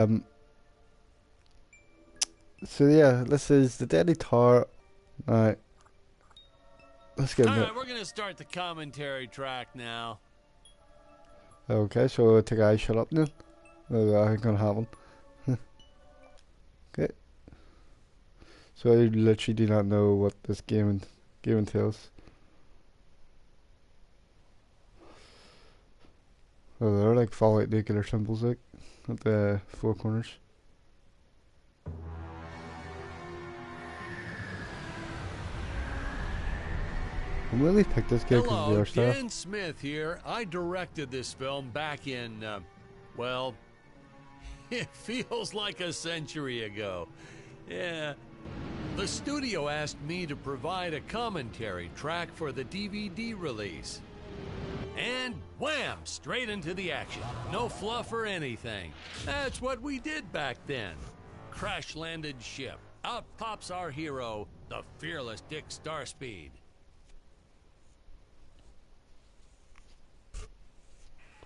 Um, so yeah, this is the Deadly Tower. Alright, let's get All into it. right, we're gonna start the commentary track now. Okay, so take a shut up now. I ain't gonna happen. Okay, so I literally do not know what this game entails. Oh, they're like Fallout nuclear symbols like at the four corners. I really picked this game because of the Hello, art style. Dan Smith here. I directed this film back in, well, it feels like a century ago. Yeah. The studio asked me to provide a commentary track for the DVD release. And wham! Straight into the action. No fluff or anything. That's what we did back then. Crash landed ship. Out pops our hero, the fearless Dick Starspeed.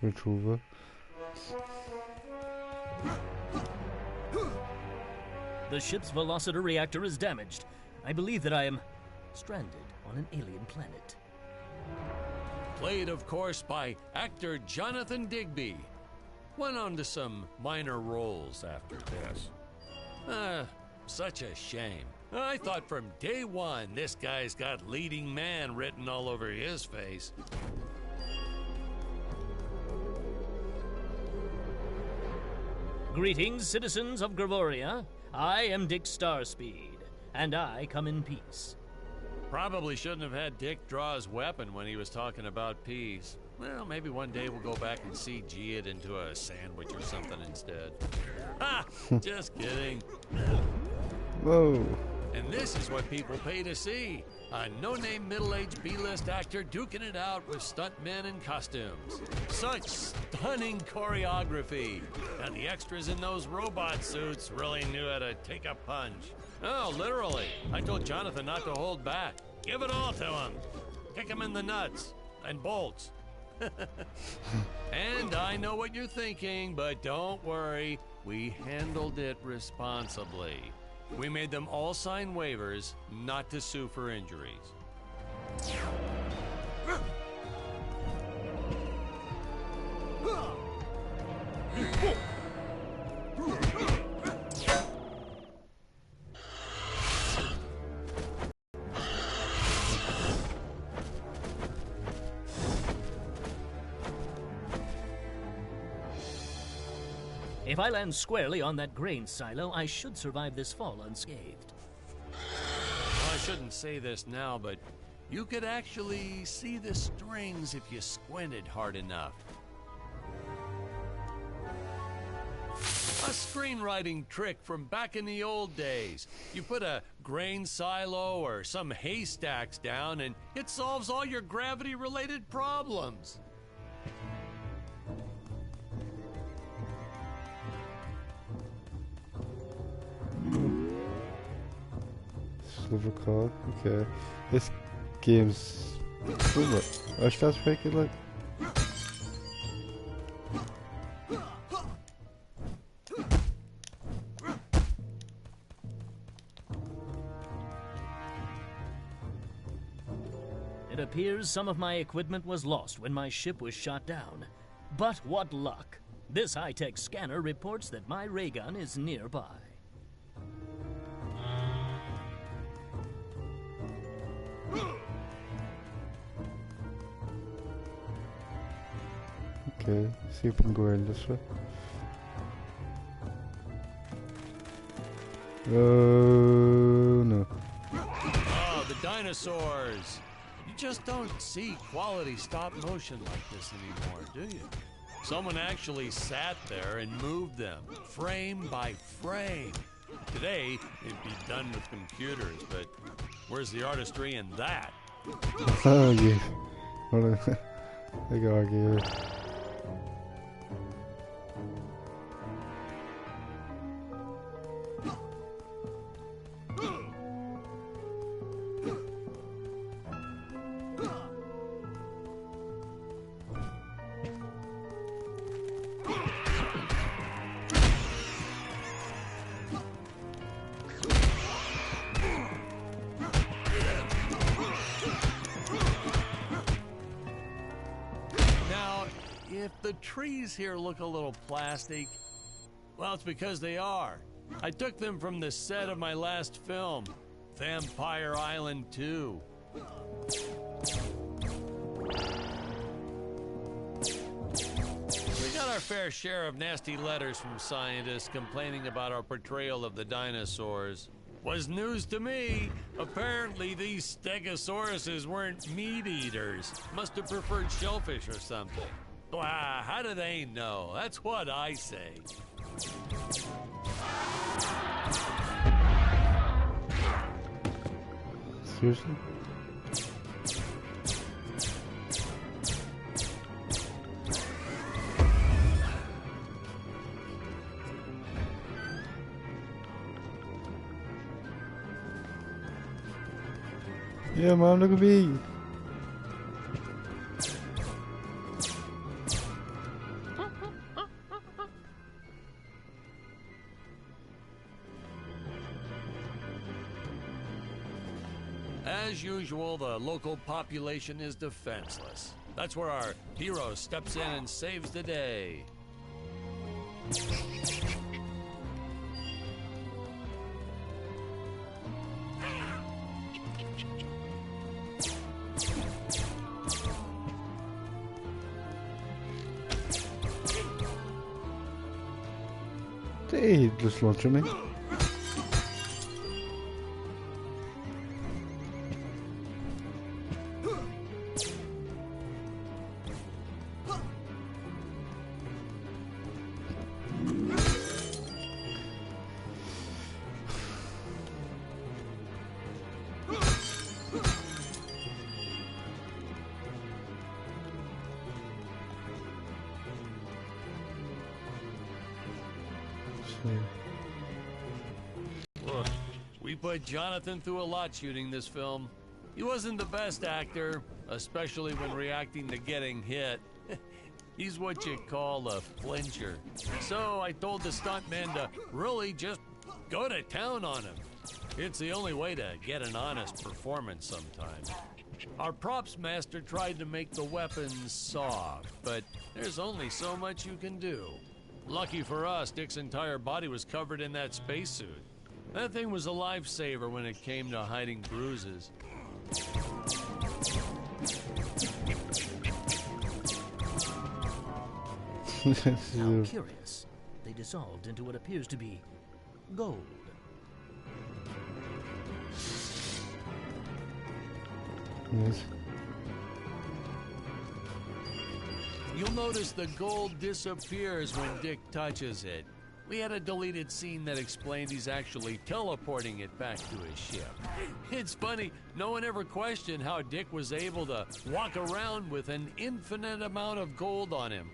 Retriever. The ship's velocity reactor is damaged. I believe that I am stranded on an alien planet. Played, of course, by actor Jonathan Digby. Went on to some minor roles after this. Such a shame. I thought from day one this guy's got leading man written all over his face. Greetings, citizens of Gravoria. I am Dick Starspeed, and I come in peace. Probably shouldn't have had Dick draw his weapon when he was talking about peace. Well, maybe one day we'll go back and CG it into a sandwich or something instead. Ha! Just kidding. Whoa. And this is what people pay to see. A no-name middle-aged B-list actor duking it out with stuntmen in costumes. Such stunning choreography. And the extras in those robot suits really knew how to take a punch. Oh, literally. I told Jonathan not to hold back. Give it all to him. Kick him in the nuts and bolts. And I know what you're thinking, but don't worry. We handled it responsibly. We made them all sign waivers not to sue for injuries. If I land squarely on that grain silo, I should survive this fall unscathed. Well, I shouldn't say this now, but you could actually see the strings if you squinted hard enough. A screenwriting trick from back in the old days. You put a grain silo or some haystacks down and it solves all your gravity-related problems. Silver card. Okay. This game's cool. I starts making like. It appears some of my equipment was lost when my ship was shot down. But what luck! This high-tech scanner reports that my ray gun is nearby. Okay, see if we can go around this way. Oh no. Oh, the dinosaurs! You just don't see quality stop motion like this anymore, do you? Someone actually sat there and moved them, frame by frame. Today, it'd be done with computers, but where's the artistry in that? Oh yeah. Hold on. I can argue. the trees here look a little plastic, well, it's because they are. I took them from the set of my last film, Vampire Island 2. We got our fair share of nasty letters from scientists complaining about our portrayal of the dinosaurs. Was news to me. Apparently these stegosauruses weren't meat eaters. Must have preferred shellfish or something. Wow, how do they know? That's what I say. Seriously? Yeah, Mom, look at me. As usual, the local population is defenseless. That's where our hero steps in and saves the day. Hey, just launching me. Look, we put Jonathan through a lot shooting this film. He wasn't the best actor, especially when reacting to getting hit. He's what you call a flincher. So I told the stuntman to really just go to town on him. It's the only way to get an honest performance sometimes. Our props master tried to make the weapons soft, but there's only so much you can do. Lucky for us, Dick's entire body was covered in that spacesuit. That thing was a lifesaver when it came to hiding bruises. How curious. They dissolved into what appears to be gold. Yes. You'll notice the gold disappears when Dick touches it. We had a deleted scene that explained he's actually teleporting it back to his ship. It's funny, no one ever questioned how Dick was able to walk around with an infinite amount of gold on him.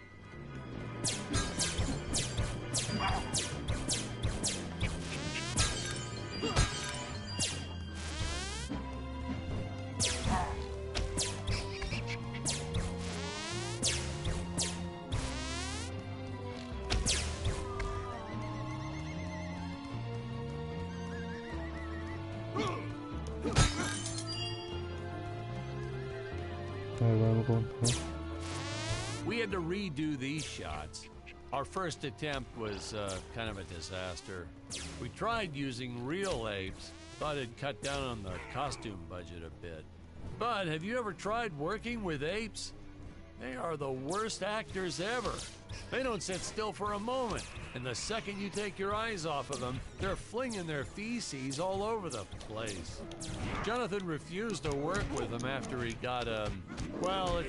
We had to redo these shots. Our first attempt was kind of a disaster. We tried using real apes, thought it'd cut down on the costume budget a bit. But have you ever tried working with apes? They are the worst actors ever. They don't sit still for a moment, and the second you take your eyes off of them, they're flinging their feces all over the place. Jonathan refused to work with them after he got, well,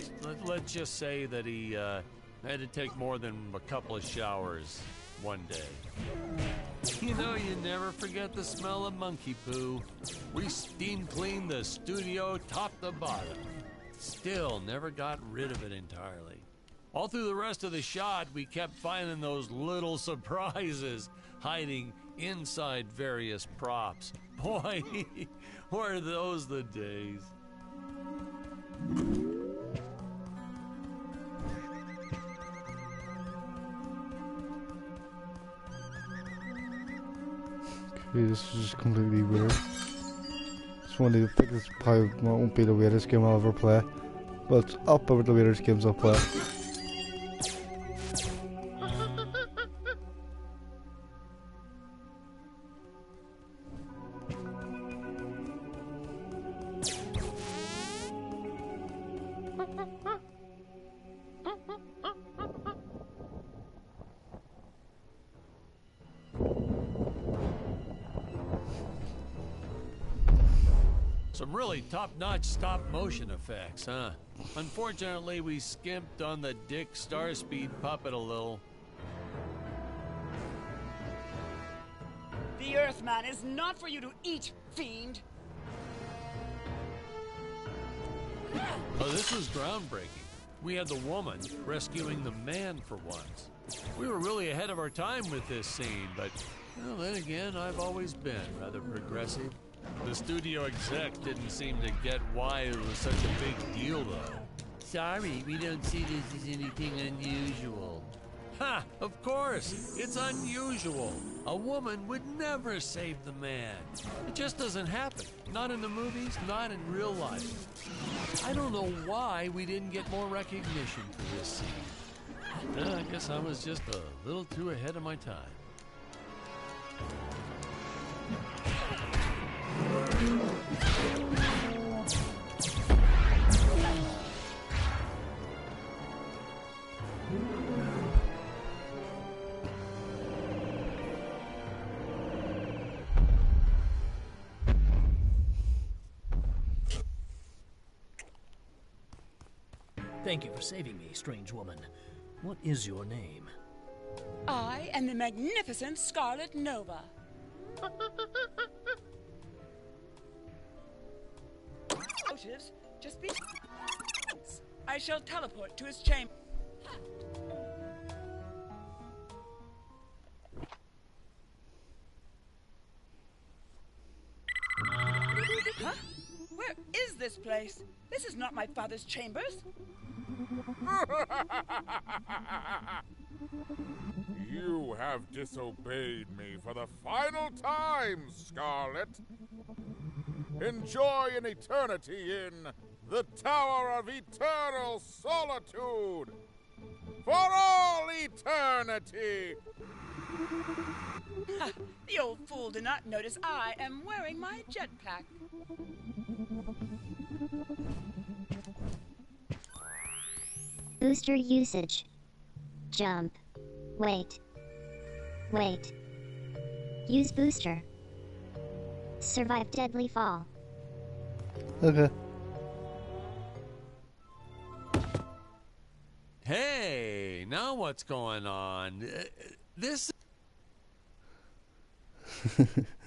let's just say that he had to take more than a couple of showers one day. You know, you never forget the smell of monkey poo. We steam cleaned the studio top to bottom. Still never got rid of it entirely. All through the rest of the shot, we kept finding those little surprises hiding inside various props. Boy, were those the days. Okay, this is just completely weird. It's one of the thickest, probably won't be the weirdest game I'll ever play, but it's up over the weirdest games I'll play. Some really top-notch stop-motion effects, huh? Unfortunately, we skimped on the Dick Starspeed puppet a little. The Earthman is not for you to eat, fiend! Oh, this was groundbreaking. We had the woman rescuing the man for once. We were really ahead of our time with this scene, but well, then again, I've always been rather progressive. The studio exec didn't seem to get why it was such a big deal, though. Sorry, we don't see this as anything unusual. Ha! Of course! It's unusual. A woman would never save the man. It just doesn't happen. Not in the movies, not in real life. I don't know why we didn't get more recognition for this scene. I guess I was just a little too ahead of my time. Thank you for saving me, strange woman. What is your name? I am the magnificent Scarlet Nova. Motives, just be... I shall teleport to his chamber. Huh? Where is this place? This is not my father's chambers. You have disobeyed me for the final time, Scarlet. Enjoy an eternity in the Tower of Eternal Solitude. For all eternity! The old fool did not notice I am wearing my jetpack. Booster usage. Jump. Wait. Wait. Use booster. Survive deadly fall. Okay. Hey, now what's going on? This...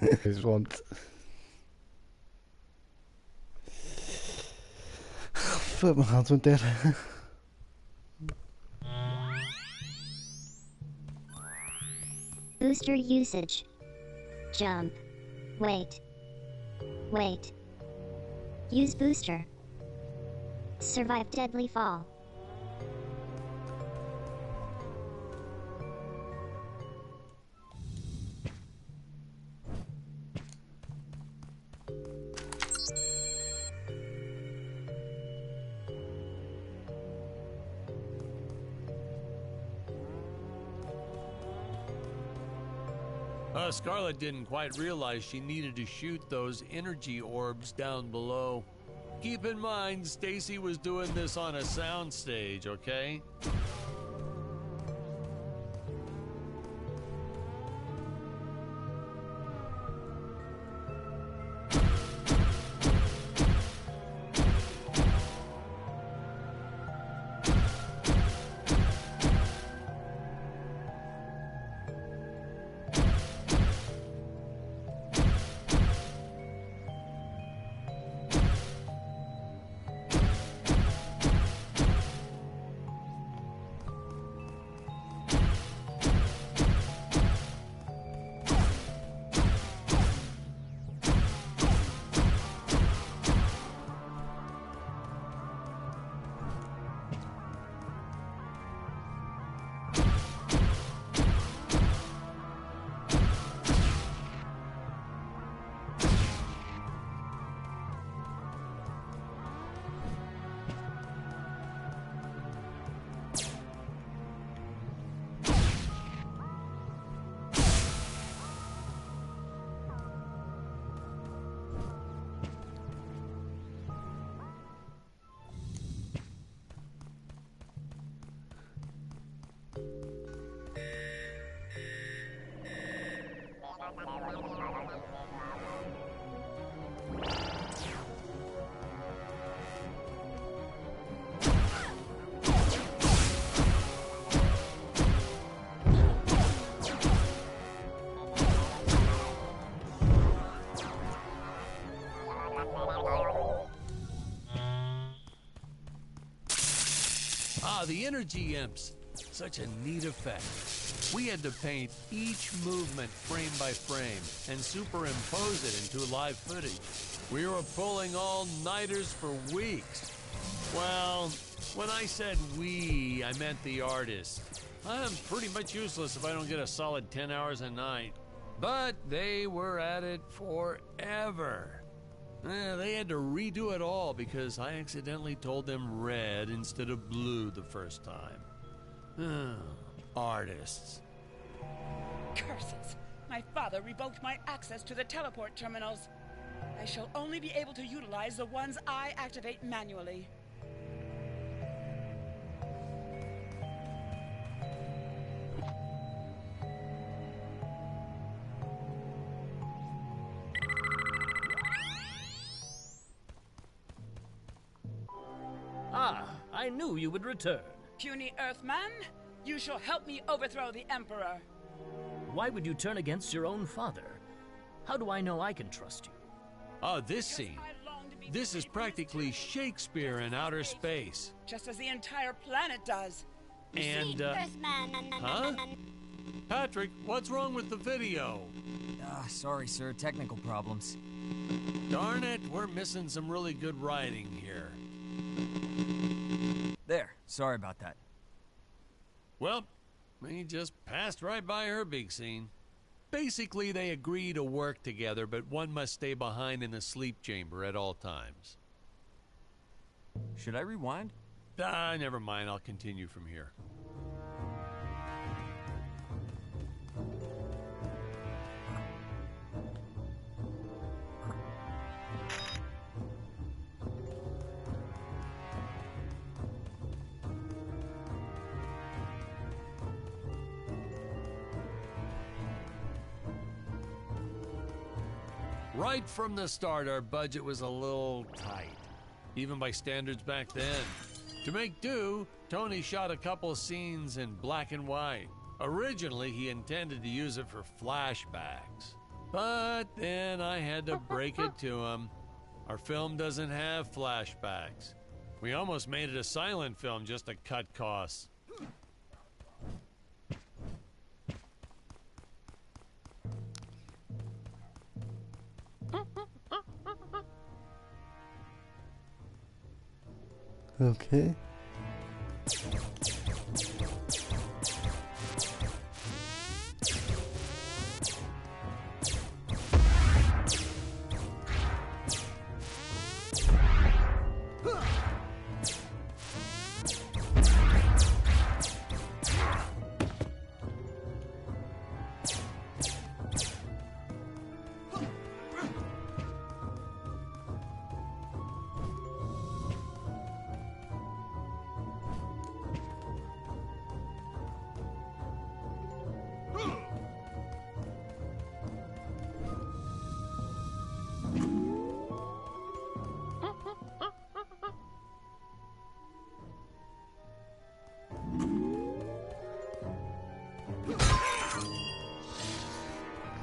Is want. Fuck, my hands went dead. Booster usage. Jump. Wait. Wait. Use booster. Survive deadly fall. Scarlet didn't quite realize she needed to shoot those energy orbs down below. Keep in mind, Stacy was doing this on a soundstage, okay? the energy imps. Such a neat effect. We had to paint each movement frame by frame and superimpose it into live footage. We were pulling all-nighters for weeks. Well, when I said we, I meant the artists. I'm pretty much useless if I don't get a solid 10 hours a night. But they were at it forever. They had to redo it all because I accidentally told them red instead of blue the first time. Artists. Curses! My father revoked my access to the teleport terminals. I shall only be able to utilize the ones I activate manually. Ah, I knew you would return. Puny Earthman, you shall help me overthrow the Emperor. Why would you turn against your own father? How do I know I can trust you? Oh, this scene. This is practically Shakespeare in outer space. Just as the entire planet does. And, huh? Patrick, what's wrong with the video? Sorry, sir. Technical problems. Darn it, we're missing some really good writing here. There. Sorry about that. Well, we just passed right by her big scene. Basically, they agree to work together, but one must stay behind in the sleep chamber at all times. Should I rewind? Never mind. I'll continue from here. Right from the start, our budget was a little tight, even by standards back then. To make do, Tony shot a couple scenes in black and white. Originally, he intended to use it for flashbacks. But then I had to break it to him. Our film doesn't have flashbacks. We almost made it a silent film just to cut costs. Okay.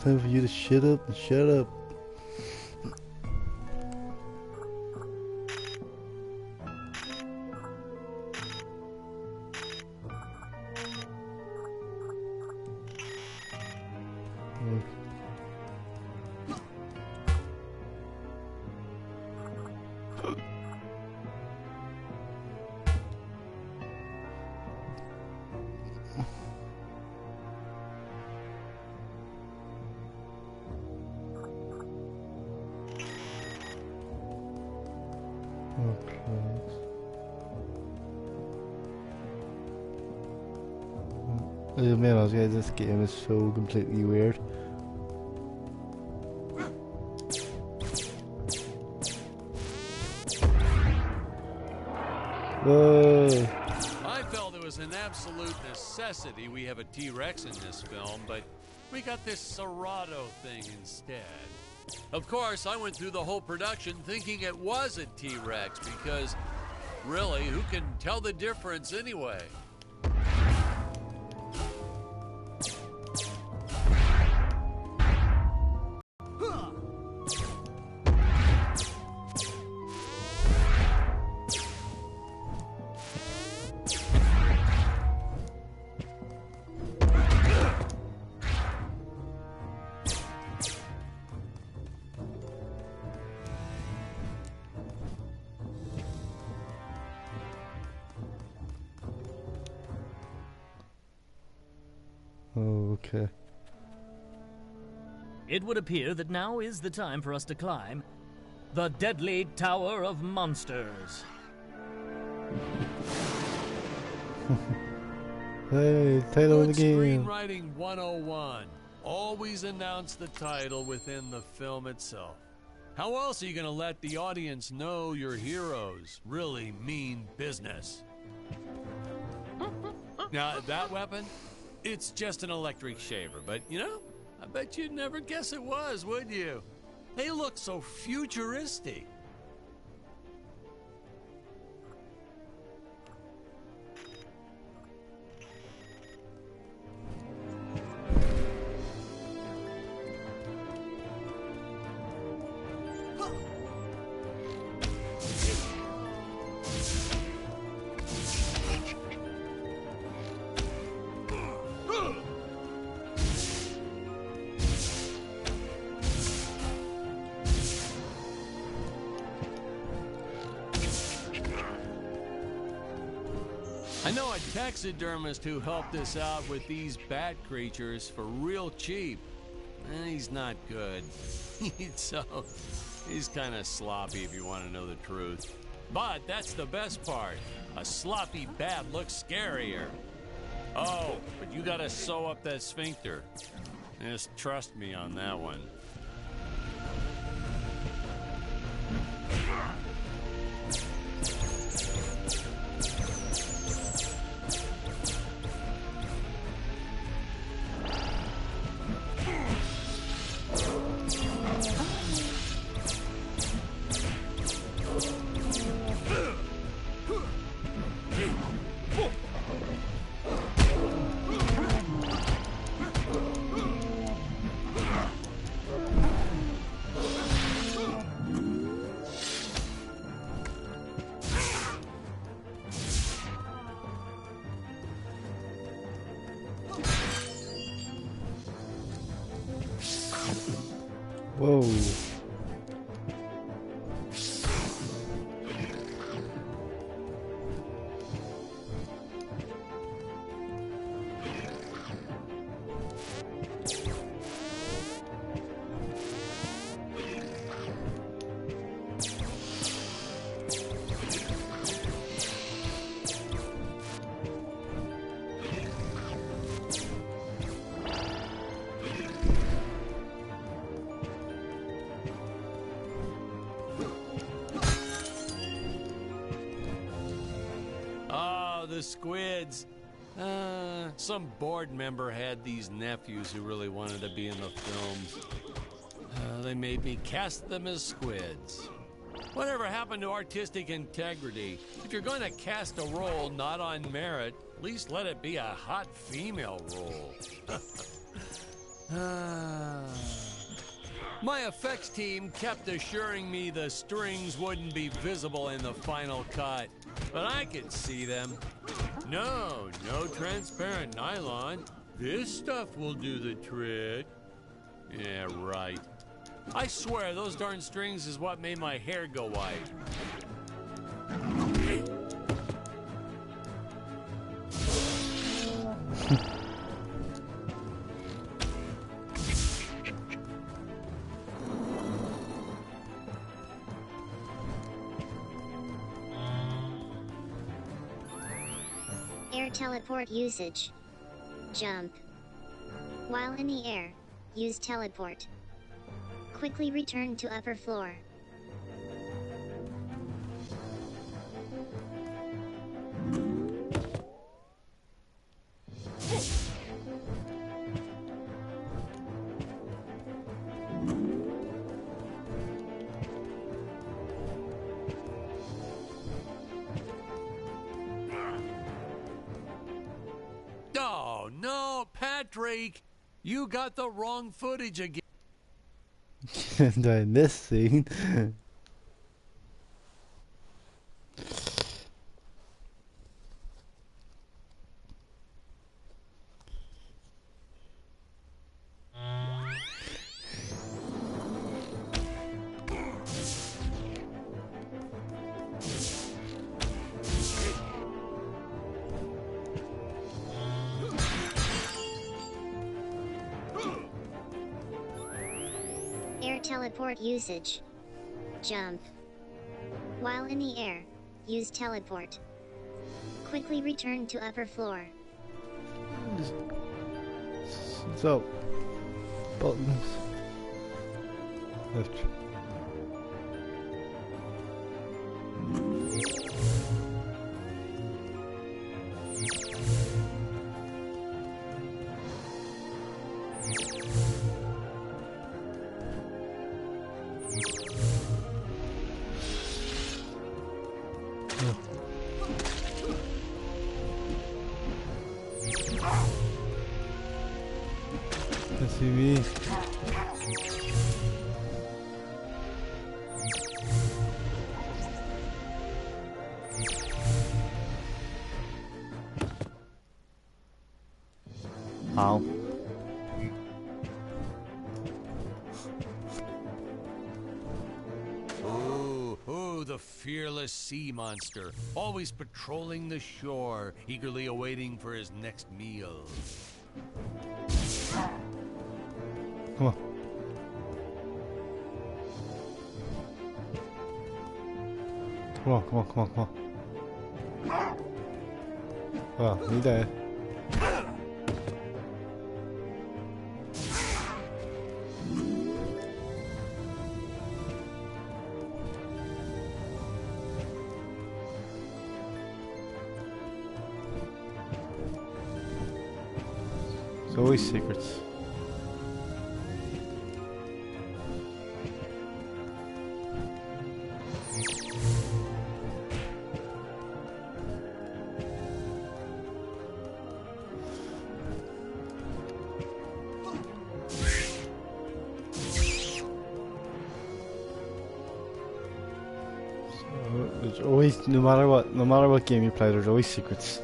Time for you to shut up and shut up. I admit, guys, this game is so completely weird. Whoa! I felt it was an absolute necessity we have a T-Rex in this film, but we got this Serato thing instead. Of course, I went through the whole production thinking it was a T-Rex because, really, who can tell the difference anyway? Okay. It would appear that now is the time for us to climb the deadly Tower of Monsters. Hey, title of the Good game. screenwriting 101. Always announce the title within the film itself. How else are you going to let the audience know your heroes really mean business? Now, that weapon, it's just an electric shaver, but you know, I bet you'd never guess it was, would you? They look so futuristic. I know a taxidermist who helped us out with these bat creatures for real cheap. And he's not good. He's kind of sloppy if you want to know the truth. But that's the best part. A sloppy bat looks scarier. Oh, but you gotta sew up that sphincter. Just trust me on that one. Whoa. The squids. Some board member had these nephews who really wanted to be in the film. They made me cast them as squids. Whatever happened to artistic integrity? If you're going to cast a role not on merit, at least let it be a hot female role. My effects team kept assuring me the strings wouldn't be visible in the final cut, but I could see them. No transparent nylon. This stuff will do the trick. Yeah, right. I swear those darn strings is what made my hair go white. Air teleport usage. Jump. While in the air, use teleport. Quickly return to upper floor. Oh, no, Patrick! You got the wrong footage again. And in this scene. teleport usage. Jump. While in the air, use teleport. Quickly return to upper floor. So, buttons. Left. TV. Ow. Ooh, the fearless sea monster, always patrolling the shore, eagerly awaiting for his next meal. Come on. Come on, come on, come on, come on. Well, you dead. There's always secrets. There's always, no matter what game you play, there's always secrets.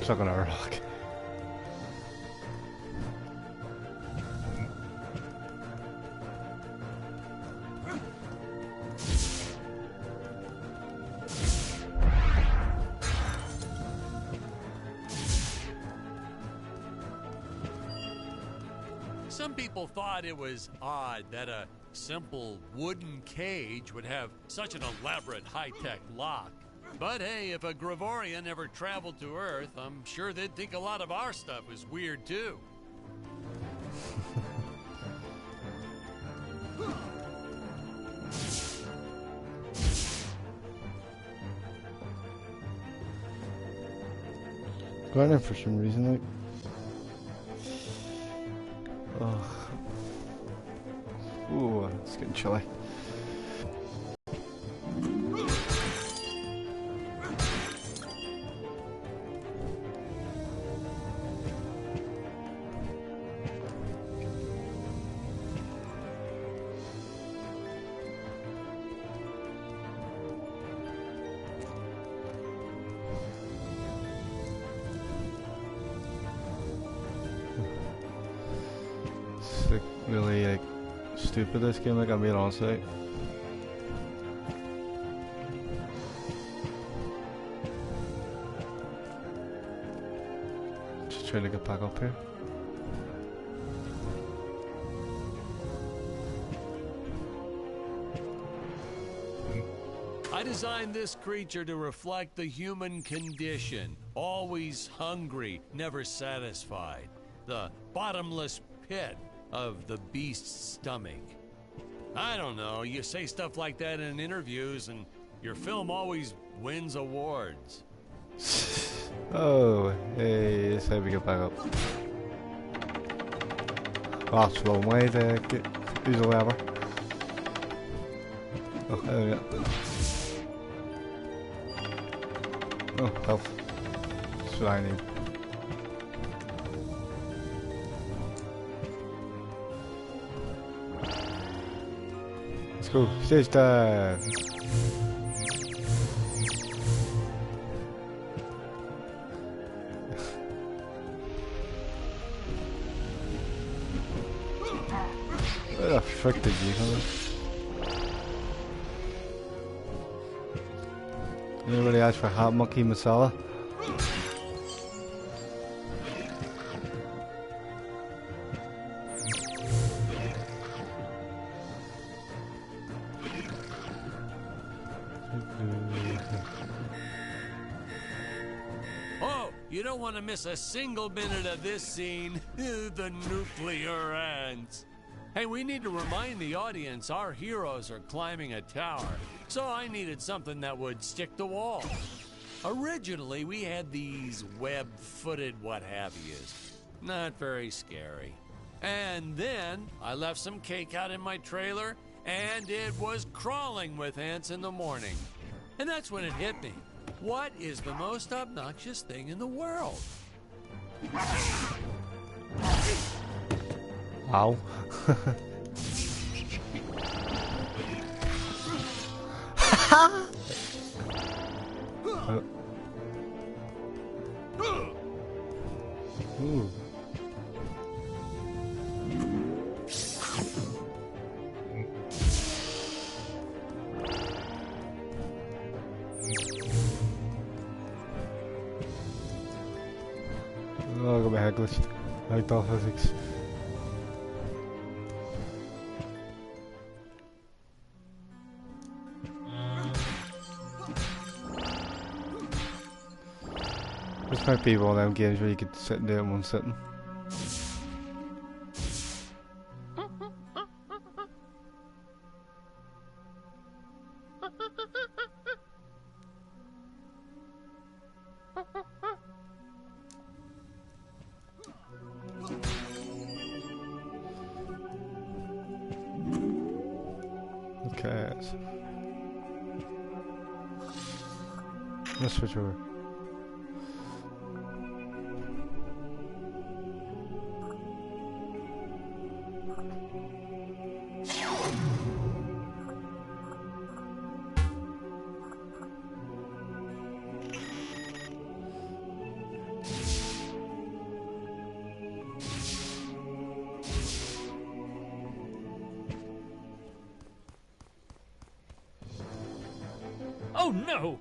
Stuck on a rock. Some people thought it was odd that a simple wooden cage would have such an elaborate high-tech lock. But hey, if a Gravorian ever traveled to Earth, I'm sure they'd think a lot of our stuff is weird too. Going in for some reason, like. Oh. Ooh, it's getting chilly. It's like really like stupid, this game, like I'm being honest, like. Just trying to get back up here. I designed this creature to reflect the human condition. Always hungry, never satisfied. The bottomless pit of the beast's stomach. I don't know, you say stuff like that in interviews and your film always wins awards. Oh, hey, let's how we get back up. Oh, it's a long way to get use a lever. Oh, there we go. Oh, health. That's what I need. Let's go. Stage dive. Where the frick did you come? Anybody ask for hot monkey masala? You don't want to miss a single minute of this scene. The nuclear ants. Hey, we need to remind the audience our heroes are climbing a tower, so I needed something that would stick to walls. Originally, we had these web-footed what-have-yous. Not very scary. And then I left some cake out in my trailer, and it was crawling with ants in the morning. And that's when it hit me. What is the most obnoxious thing in the world? Ow. Ooh. Oh, ik ben glitched. Uittal physics. This might be one of them games where you could sit and do it in one sitting. Okay, let's switch over. Oh no!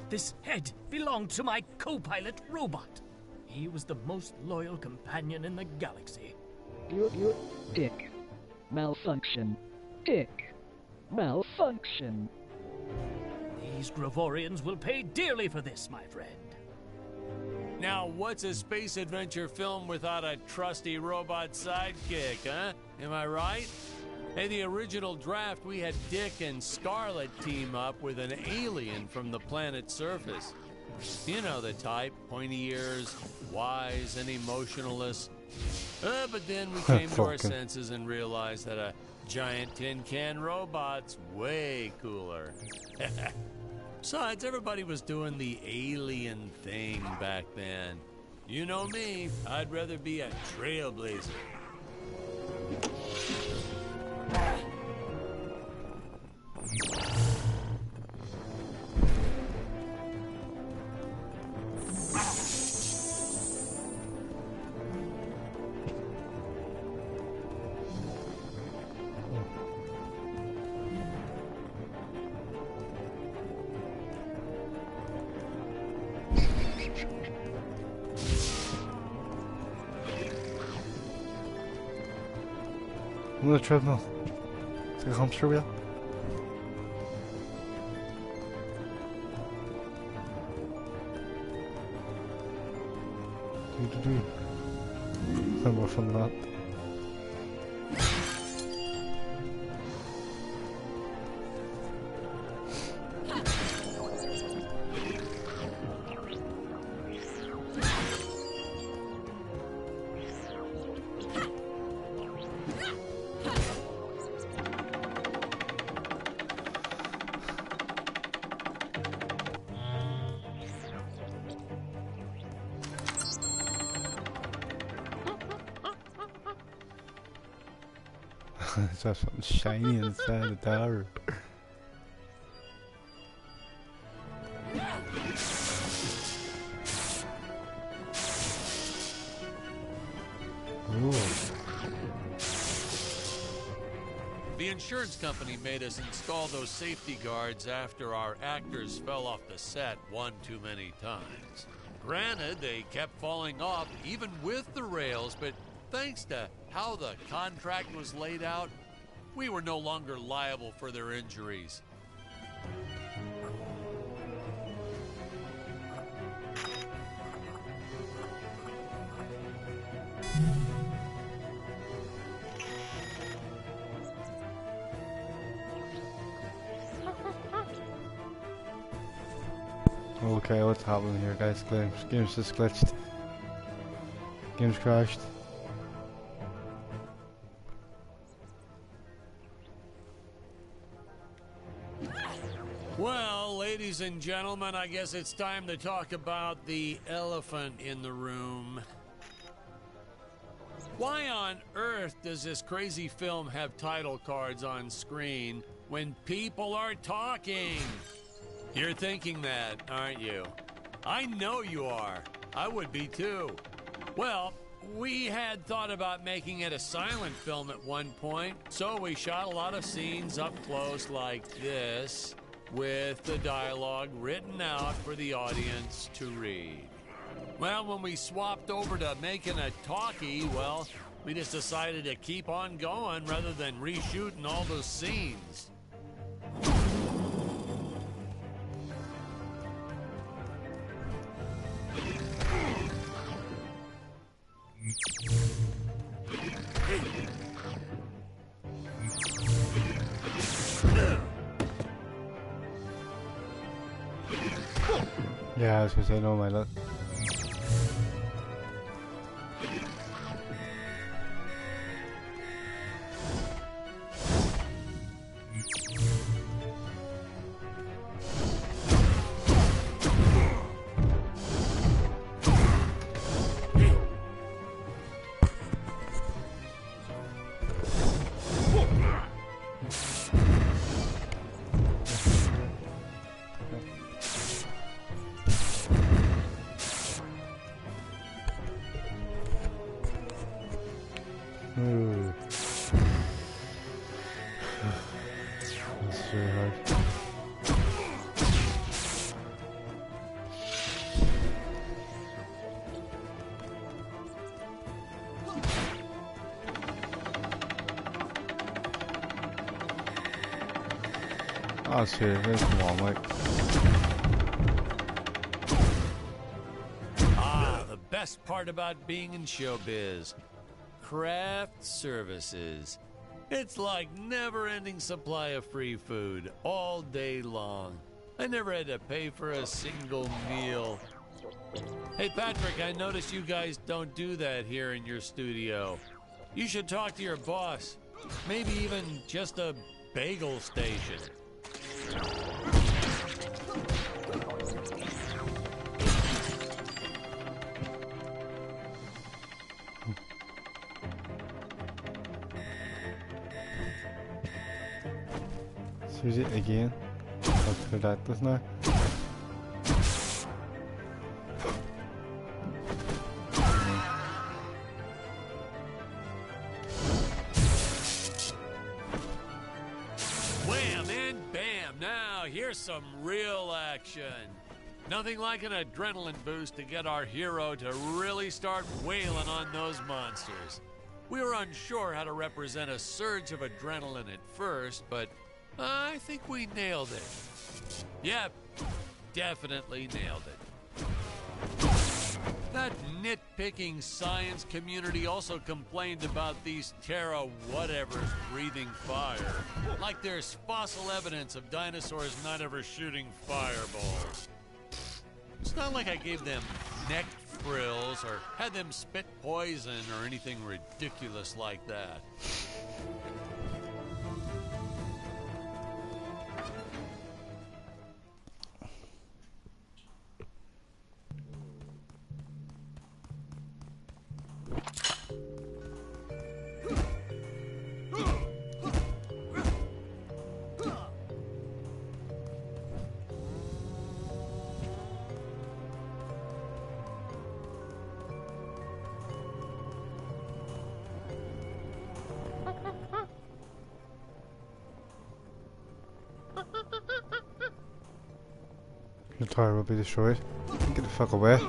This head belonged to my co-pilot robot. He was the most loyal companion in the galaxy. You dick. Malfunction. Dick. Malfunction. These Gravorians will pay dearly for this, my friend. Now, what's a space adventure film without a trusty robot sidekick, huh? Am I right? In the original draft, we had Dick and Scarlet team up with an alien from the planet's surface. You know the type, pointy ears, wise and emotionless. But then we came to our senses and realized that a giant tin can robot's way cooler. Besides, everybody was doing the alien thing back then. You know me, I'd rather be a trailblazer. I'm on the treadmill. It's like a hamster wheel. More fun than that. There's something shiny inside the tower. Ooh. The insurance company made us install those safety guards after our actors fell off the set one too many times. Granted, they kept falling off even with the rails, but thanks to how the contract was laid out, we were no longer liable for their injuries. Okay, what's happening here, guys? Game's just glitched. Game's crashed. Well, ladies and gentlemen, I guess it's time to talk about the elephant in the room. Why on earth does this crazy film have title cards on screen when people are talking? You're thinking that, aren't you? I know you are. I would be too. Well, we had thought about making it a silent film at one point, so we shot a lot of scenes up close like this, with the dialogue written out for the audience to read. Well, when we swapped over to making a talkie, well, we just decided to keep on going rather than reshooting all those scenes. Yeah, I was gonna say no, my luck. Ooh. That's very hard. Oh, seriously, come on, Mike. Ah, the best part about being in showbiz. Craft services. It's like never-ending supply of free food all day long. I never had to pay for a single meal. Hey Patrick, I noticed you guys don't do that here in your studio. You should talk to your boss. Maybe even just a bagel station. Use it again. That's for that, doesn't it? Wham and bam! Now, here's some real action. Nothing like an adrenaline boost to get our hero to really start wailing on those monsters. We were unsure how to represent a surge of adrenaline at first, but I think we nailed it. Yep, definitely nailed it. That nitpicking science community also complained about these Terra whatevers breathing fire. Like there's fossil evidence of dinosaurs not ever shooting fireballs. It's not like I gave them neck frills or had them spit poison or anything ridiculous like that. Your tower will be destroyed. Get the fuck away.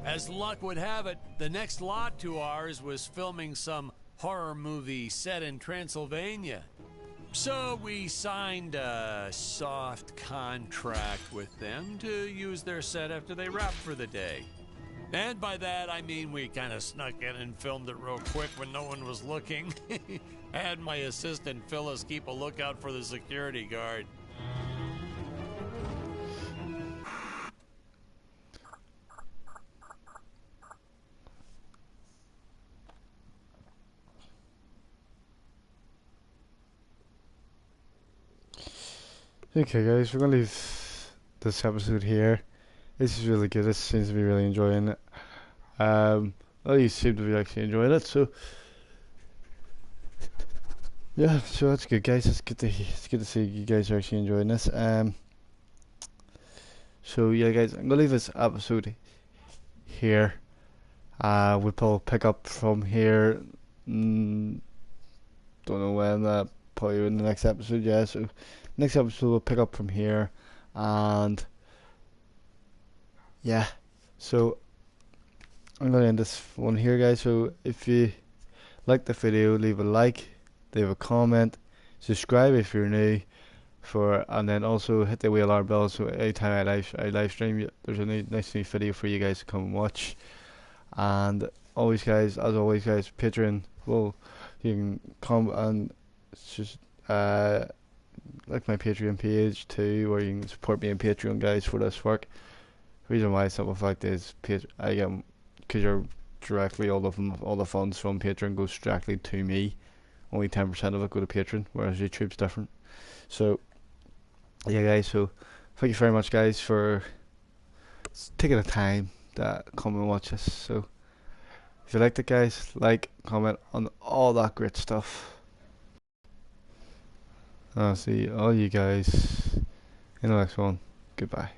As luck would have it, the next lot to ours was filming some horror movie set in Transylvania. So we signed a soft contract with them to use their set after they wrapped for the day. And by that, I mean we kind of snuck in and filmed it real quick when no one was looking. I had my assistant Phyllis keep a lookout for the security guard. Okay guys, we're gonna leave this episode here. This is really good. This seems to be really enjoying it. Well, you seem to be actually enjoying it, so yeah, so that's good guys. It's good to see you guys are actually enjoying this. So yeah guys, I'm gonna leave this episode here. We'll probably pick up from here. Don't know when, probably in the next episode, yeah, so next episode we'll pick up from here, and yeah, so I'm gonna end this one here guys. So if you like the video, leave a like, leave a comment, subscribe if you're new, and then also hit the wheel alarm bell so anytime I live stream there's a nice new video for you guys to come and watch. And always guys, as always guys, Patreon, well, you can come and just like my Patreon page too, where you can support me on Patreon guys for this work. The reason why simple fact is I get, because you're directly all the funds from Patreon goes directly to me. Only 10% of it go to Patreon, whereas YouTube's different. So yeah guys, so thank you very much guys for taking the time to come and watch this. So if you liked it guys, like, comment on all that great stuff. I'll see all you guys in the next one. Goodbye.